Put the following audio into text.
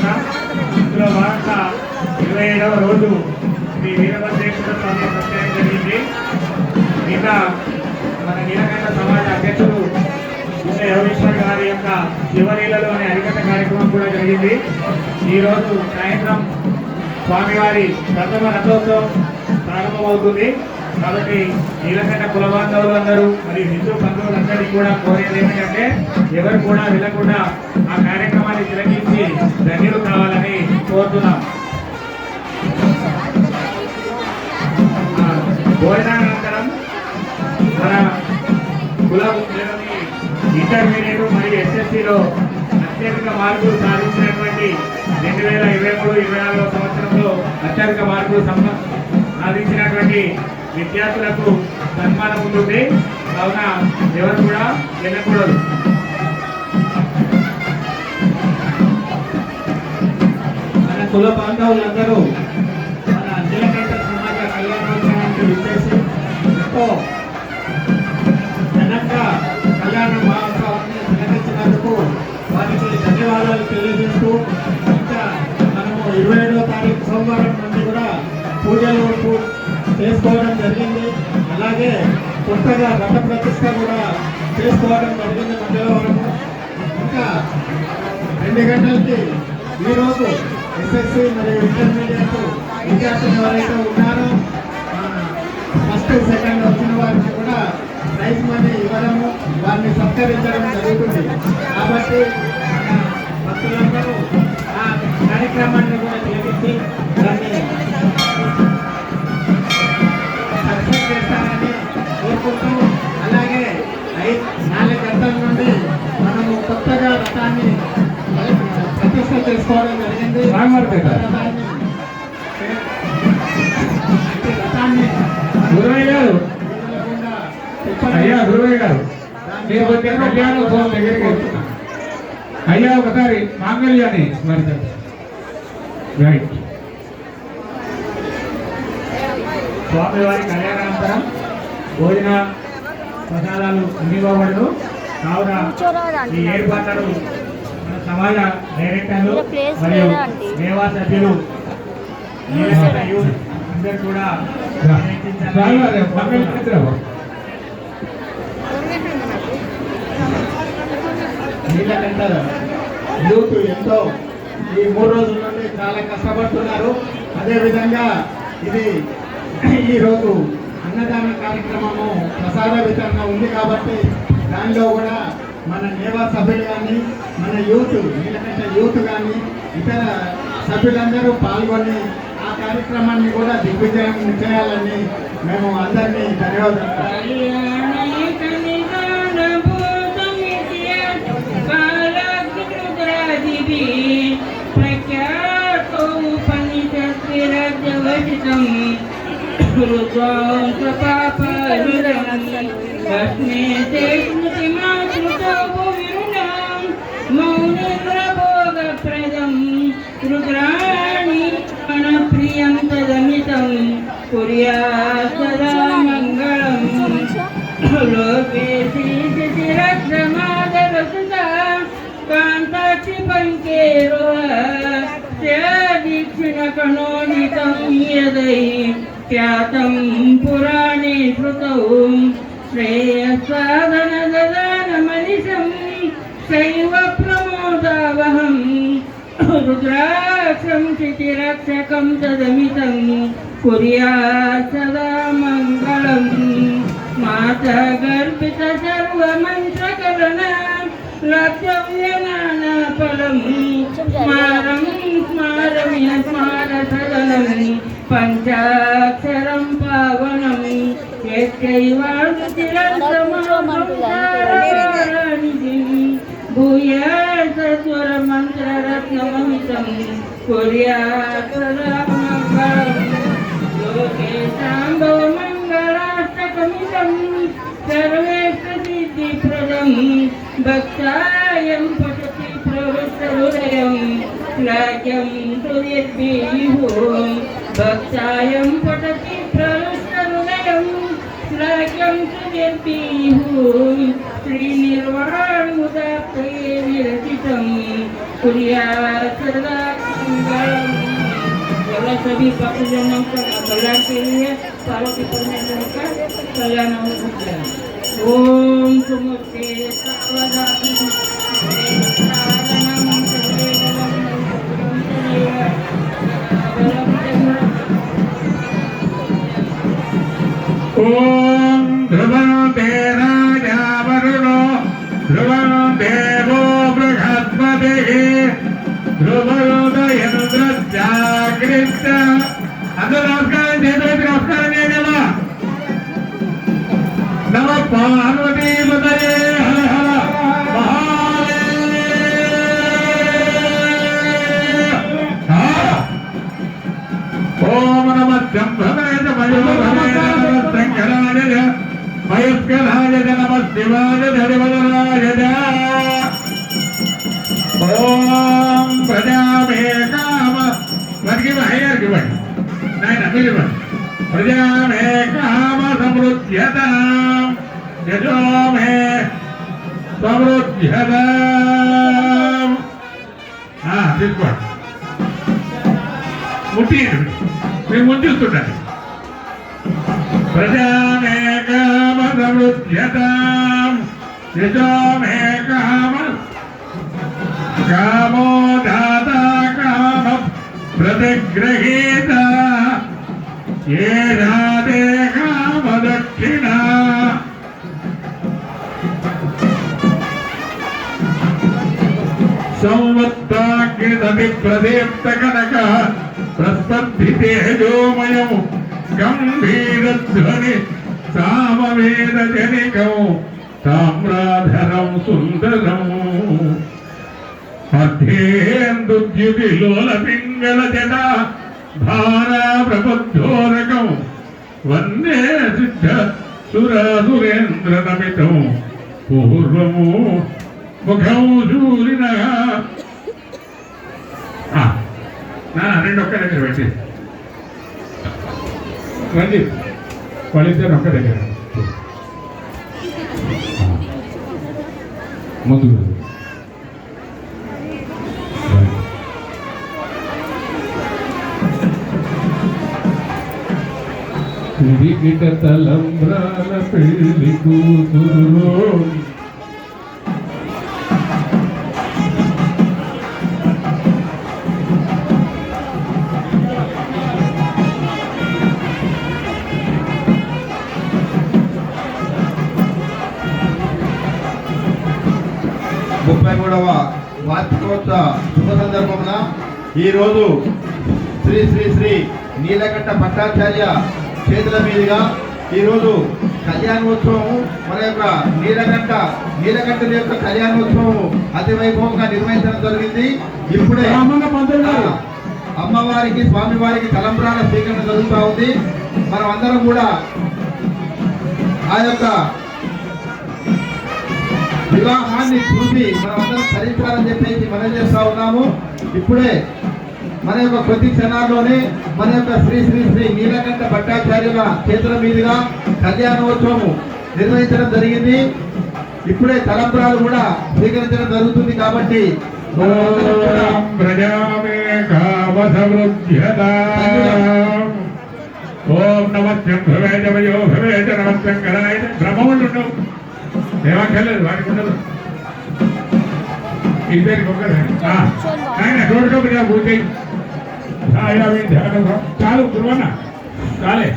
చేసుకుంటున్నాం. ఇందులో భాగంగా 27వ రోజు శ్రీ వీరభద్రేశ్వర స్వామి ప్రత్యయం జరిగింది. ఇంకా మన నీలకంఠ సమాజ అధ్యక్షులు యోగేశ్వర్ గారి యొక్క శివలీలలో అనే హరికథ కార్యక్రమం కూడా జరిగింది. ఈరోజు సాయంత్రం స్వామివారి ప్రథమ రథోత్సవం ప్రారంభమవుతుంది. కాబట్టి నీలకంఠ కుల బాంధవులు అందరూ మరియు హిందూ బంధువులందరికీ కూడా కోరేది ఏమిటంటే ఎవరు కూడా వెళ్ళకుండా ఆ కార్యక్రమాన్ని తిలకించి ధన్యులు కావాలని కోరుతున్నాం. భోజనానంతరం మన కులం ఇంటర్మీడియట్ మరియు ఎస్ఎస్సిలో అత్యధిక మార్కులు సాధించినటువంటి 2023-24 సంవత్సరంలో అత్యధిక మార్కులు సాధించినటువంటి విద్యార్థులకు సన్మానం ఉంటుంది. కావున ఎవరు కూడా వెళ్ళకూడదు. మన కుల బాంధవులందరూ మన నీలకంఠ సమాజ కళ్యాణోత్సవానికి విచ్చేసి ఎంతో ఘనంగా కళ్యాణ మహోత్సవాన్ని నిర్వహించినందుకు వారికి ధన్యవాదాలు తెలియజేస్తూ, ఇంకా మనము 27వ తారీఖు సోమవారం నుండి కూడా పూజలు చేసుకోవడం జరిగింది. అలాగే కొత్తగా రథ ప్రతిష్ట కూడా చేసుకోవడం జరిగింది మంగళవారము. ఇంకా 2 గంటలకి ఈరోజు ఎస్ఎస్సి మరియు ఇంటర్మీడియట్ విద్యార్థులు ఎవరైతే ఉన్నారో ఫస్ట్ సెకండ్ వచ్చిన వారికి కూడా ప్రైజ్ మనీ ఇవ్వడము, వారిని సత్కరించడం జరుగుతుంది. కాబట్టి భక్తులందరూ ఆ కార్యక్రమాన్ని కూడా తిలకించి దాన్ని సక్సెస్ చేస్తారని కోరుకుంటూ, అలాగే 4 గంటల నుండి మనము కొత్తగా రథాన్ని ప్రతిష్ట చేసుకోవడం జరిగింది. రథాన్ని గురువయ్య గారు కళ్యాణోత్సవం దగ్గరికి వెళ్తున్నా. అయ్యా ఒకసారి మాంగళ్యాన్ని స్మరించండి. రైట్. స్వామివారి కళ్యాణానంతరం భోజన ప్రసాదాలు అందివ్వబడదు. కావున ఈ ఏర్పాట్లను మన సమాజ డైరెక్టర్లు మరియు సేవా సభ్యులు అందరూ కూడా నీలకంఠ యూత్ ఎంతో ఈ 3 రోజుల నుండి చాలా కష్టపడుతున్నారు. అదేవిధంగా ఇది ఈరోజు అన్నదాన కార్యక్రమము ప్రసాద వితరణ ఉంది కాబట్టి దానిలో కూడా మన నేవా సభ్యులు కానీ, మన యూత్ నీలకంఠ యూత్ కానీ, ఇతర సభ్యులందరూ పాల్గొని ఆ కార్యక్రమాన్ని కూడా దిగ్విజయం చేయాలని మేము అందరినీ ధన్యవాదాలు. రుద్రాణి ప్రియం తదమితం కుర్యాత్ సదా మంగళం. లోకే శ్రీరక్షమాదరసుతా కాంతాక్షి పంకేరోదీక్షిణ కణోదితం యదై ఖ్యాతం పురాణే శృతౌ శ్రేయస్సాధన దదాన మనిషం శైవ ప్రమోదావహం. రుద్రాక్షం క్షితిరక్షకం తదమితం కుర్యాత్ సదా మంగళం. మాతా గర్భిత సర్వమంత్రకరణ లబ్ధవ్యనానాఫలం. స్మారం స్మారమ్య స్మార సదనం పంచాక్షరం పావనం. భూయాస్వర మంత్రరత్నమమితం కుర్యాత్ సదా మంగళం. లోకే శాంభవ మంగళాష్టకమితం సర్వేష్టిప్రదం. భక్తాయం పఠతి ప్రవృత్తహృదయం శ్లాఘ్యం సుదీర్ఘం. భక్తాయం పఠతి ప్రవృత్తహృదయం శ్లాఘ్యం సుదీర్ఘం. శ్రీనిర్వాణముదాప్తే విరచితం కుర్యాత్ సదా मंगलम। चलो सभी भक्तजनों का कल्याण के लिए पार्वती परमेश्वर का कल्याण हो जाए। ओम सुमते सर्वदा ओम ध्रुवं राजा वरुणो ध्रुवं देवो बृहस्पतिः ध्रुवोदयन्द्रश्चाग्निश्च అందరూ నమస్కారం చేతులెత్తి నమస్కారం చేయగలమా? నమ పార్వతీ పతయే హర హర మహాదేవ. ఓం నమ శంభవే శంకరాయ మయస్కరాయ నమ శివాయ ధరివదరాయ. ఓం ప్రజామే కామ వారికి హయ్యారికి ఇవ్వండి నాయన మీరు ఇవ్వండి. ప్రజామే కామ సమృద్ధ్యతాం యజో మే సమృద్ధ్యతాం. తీసుకోండి ముట్టియండి మేము ముంచుస్తుండండి. ప్రజామే కామ సమృద్ధ్యతాం యజో మే కామ కామో దాతా కామ प्रतिग्रहीता ये राधे काम दक्षिणा. संवत्ताग्निदति प्रदीप्त कनक प्रस्पर्धिते जोमयं गंभीरध्वनि सामवेद जनिकं ताम्राधरं सुंदरं अध्येन्दुद्युतिलोल पिंगल जटा भारा प्रबुद्धोरकं वन्दे सिद्ध सुरासुरेन्द्र नमितं पूर्वमु मुखं शूलिनः. రెండు ఒక్క దగ్గర పెట్టి రంజిత్ వాళ్ళిద్దరు ఒక్క దగ్గర ముందు విగిట తలంబ్రాల పెళ్లి కూతురులో ముప్పై మూడవ వార్షికోత్సవ శుభ సందర్భమున ఈరోజు శ్రీ శ్రీ శ్రీ నీలకంఠ పట్టాచార్య చేతుల మీదుగా ఈరోజు కళ్యాణోత్సవం మన యొక్క నీలకంఠుని యొక్క కళ్యాణోత్సవం అతి వైభవంగా నిర్వహించడం జరిగింది. ఇప్పుడే అమ్మవారికి స్వామివారికి తలంబ్రాల స్వీకరణ జరుగుతూ ఉంది. మనం అందరం కూడా ఆ యొక్క వివాహాన్ని చూసి మనం అందరం చరిత్రాలని చెప్పేసి మనం చేస్తా ఉన్నాము. ఇప్పుడే మన యొక్క కొద్ది క్షణాల్లోనే మన యొక్క శ్రీ శ్రీ శ్రీ నీలకంఠ భట్టాచార్యుల చేతుల మీదుగా కళ్యాణోత్సవం నిర్వహించడం జరిగింది. ఇప్పుడే తలంబ్రాలు కూడా స్వీకరించడం జరుగుతుంది. కాబట్టి ఓం నమః భవే భవే నమస్కరాయ. బ్రహ్మములు ఉండవు ఏమక్కర్లేదు వాడికి ఉండదు. ఇద్దరికి ఒకరు ఆయన రోడ్డు పూర్తి చాలు గురువన్న చాలే.